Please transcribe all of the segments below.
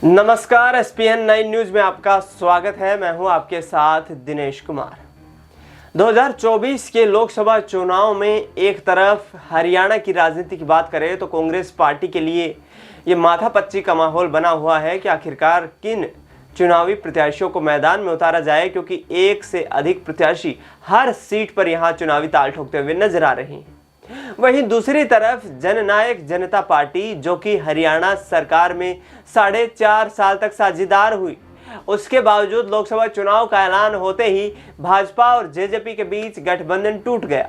नमस्कार, SPN 9 news में आपका स्वागत है। मैं हूं आपके साथ दिनेश कुमार। 2024 के लोकसभा चुनाव में एक तरफ हरियाणा की राजनीति की बात करें तो कांग्रेस पार्टी के लिए ये माथापच्ची का माहौल बना हुआ है कि आखिरकार किन चुनावी प्रत्याशियों को मैदान में उतारा जाए, क्योंकि एक से अधिक प्रत्याशी हर सीट पर यहां चुनावी ताल ठोकते हुए नजर आ रहे हैं। वहीं दूसरी तरफ जननायक जनता पार्टी, जो कि हरियाणा सरकार में 4.5 साल तक साझेदार हुई, उसके बावजूद लोकसभा चुनाव का ऐलान होते ही भाजपा और जेजेपी के बीच गठबंधन टूट गया।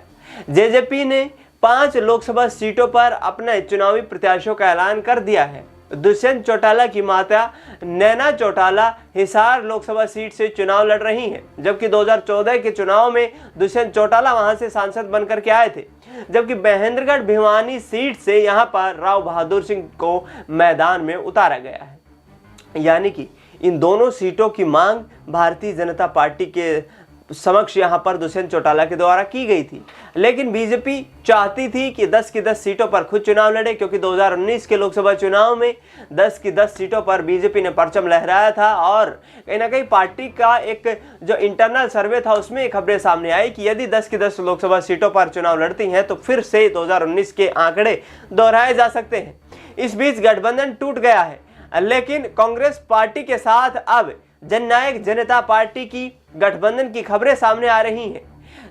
जेजेपी ने 5 लोकसभा सीटों पर अपने चुनावी प्रत्याशियों का ऐलान कर दिया है। दुष्यंत चौटाला की माता नैना चौटाला हिसार लोकसभा सीट से चुनाव लड़ रही हैं, जबकि 2014 के चुनाव में दुष्यंत चौटाला वहां से सांसद बनकर के आए थे। जबकि महेंद्रगढ़ भिवानी सीट से यहां पर राव बहादुर सिंह को मैदान में उतारा गया है। यानी कि इन दोनों सीटों की मांग भारतीय जनता पार्टी के समक्ष यहां पर दुष्यंत चौटाला के द्वारा की गई थी, लेकिन बीजेपी चाहती थी कि 10 की 10 सीटों पर खुद चुनाव लड़े, क्योंकि 2019 के लोकसभा चुनाव में 10 की 10 सीटों पर बीजेपी ने परचम लहराया था। और कहीं ना कहीं पार्टी का एक जो इंटरनल सर्वे था उसमें खबरें सामने आई कि यदि 10 की 10 लोकसभा सीटों पर चुनाव लड़ती हैं तो फिर से 2019 के आंकड़े दोहराए जा सकते हैं। इस बीच गठबंधन टूट गया है, लेकिन कांग्रेस पार्टी के साथ अब जननायक जनता पार्टी की गठबंधन की खबरें सामने आ रही हैं।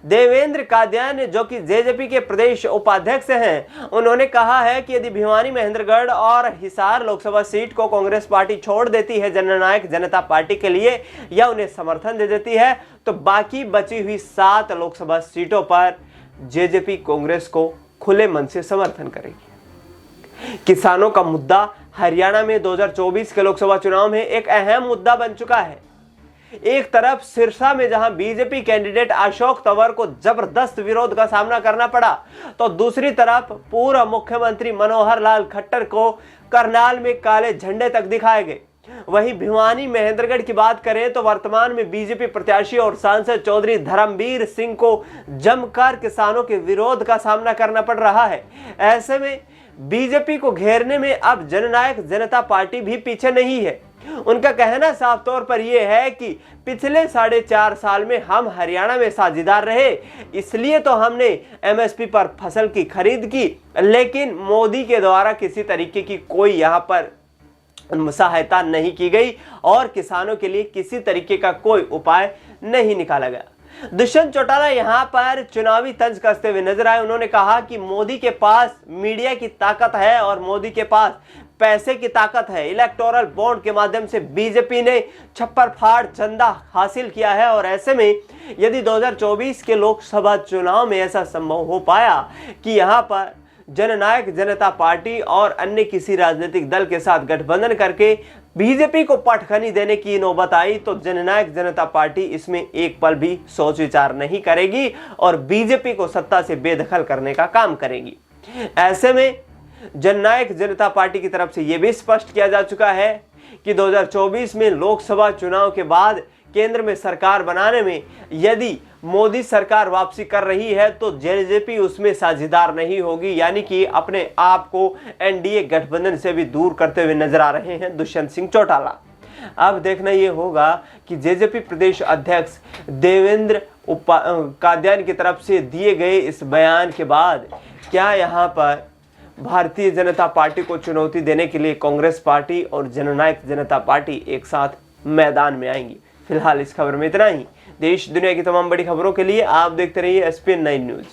देवेंद्र कादियान, जो कि जेजेपी के प्रदेश उपाध्यक्ष हैं, उन्होंने कहा है कि यदि भिवानी, महेंद्रगढ़ और हिसार लोकसभा सीट को कांग्रेस पार्टी छोड़ देती है जननायक जनता पार्टी के लिए या उन्हें समर्थन दे देती है, तो बाकी बची हुई 7 लोकसभा सीटों पर जेजेपी कांग्रेस को खुले मन से समर्थन करेगी। किसानों का मुद्दा हरियाणा में 2024 के लोकसभा चुनाव में एक अहम मुद्दा बन चुका है। एक तरफ सिरसा में जहां बीजेपी कैंडिडेट अशोक तंवर को जबरदस्त विरोध का सामना करना पड़ा, तो दूसरी तरफ पूर्व मुख्यमंत्री मनोहर लाल खट्टर को करनाल में काले झंडे तक दिखाए गए। वहीं भिवानी महेंद्रगढ़ की बात करें तो वर्तमान में बीजेपी प्रत्याशी और सांसद चौधरी धर्मवीर सिंह को जमकर किसानों के विरोध का सामना करना पड़ रहा है। ऐसे में बीजेपी को घेरने में अब जननायक जनता पार्टी भी पीछे नहीं है। उनका कहना साफ तौर पर यह है कि पिछले 4.5 साल में हम हरियाणा में साझेदार रहे, इसलिए तो हमने MSP पर फसल की खरीद की, लेकिन मोदी के द्वारा किसी तरीके की कोई यहां पर सहायता नहीं की गई और किसानों के लिए किसी तरीके का कोई उपाय नहीं निकाला गया। दुष्यंत चौटाला यहां पर चुनावी तंज कसते हुए नजर आए। उन्होंने कहा कि मोदी के पास मीडिया की ताकत है और मोदी के पास पैसे की ताकत है। इलेक्टोरल बॉन्ड के माध्यम से बीजेपी ने छप्पर फाड़ चंदा हासिल किया है, और ऐसे में यदि 2024 के लोकसभा चुनाव में ऐसा संभव हो पाया कि यहां पर जननायक जनता पार्टी और अन्य किसी राजनीतिक दल के साथ गठबंधन करके बीजेपी को पटखनी देने की नौबत आई, तो जननायक जनता पार्टी इसमें एक पल भी सोच विचार नहीं करेगी और बीजेपी को सत्ता से बेदखल करने का काम करेगी। ऐसे में जननायक जनता पार्टी की तरफ से यह भी स्पष्ट किया जा चुका है कि 2024 में लोकसभा चुनाव के बाद केंद्र में सरकार बनाने में यदि मोदी सरकार वापसी कर रही है तो जेजेपी उसमें साझेदार नहीं होगी। यानी कि अपने आप को एनडीए गठबंधन से भी दूर करते हुए नजर आ रहे हैं दुष्यंत सिंह चौटाला। अब देखना यह होगा कि जेजेपी प्रदेश अध्यक्ष देवेंद्र कादियान की तरफ से दिए गए इस बयान के बाद क्या यहां पर भारतीय जनता पार्टी को चुनौती देने के लिए कांग्रेस पार्टी और जननायक जनता पार्टी एक साथ मैदान में आएंगी। फिलहाल इस खबर में इतना ही। देश दुनिया की तमाम बड़ी खबरों के लिए आप देखते रहिए SPN 9 न्यूज।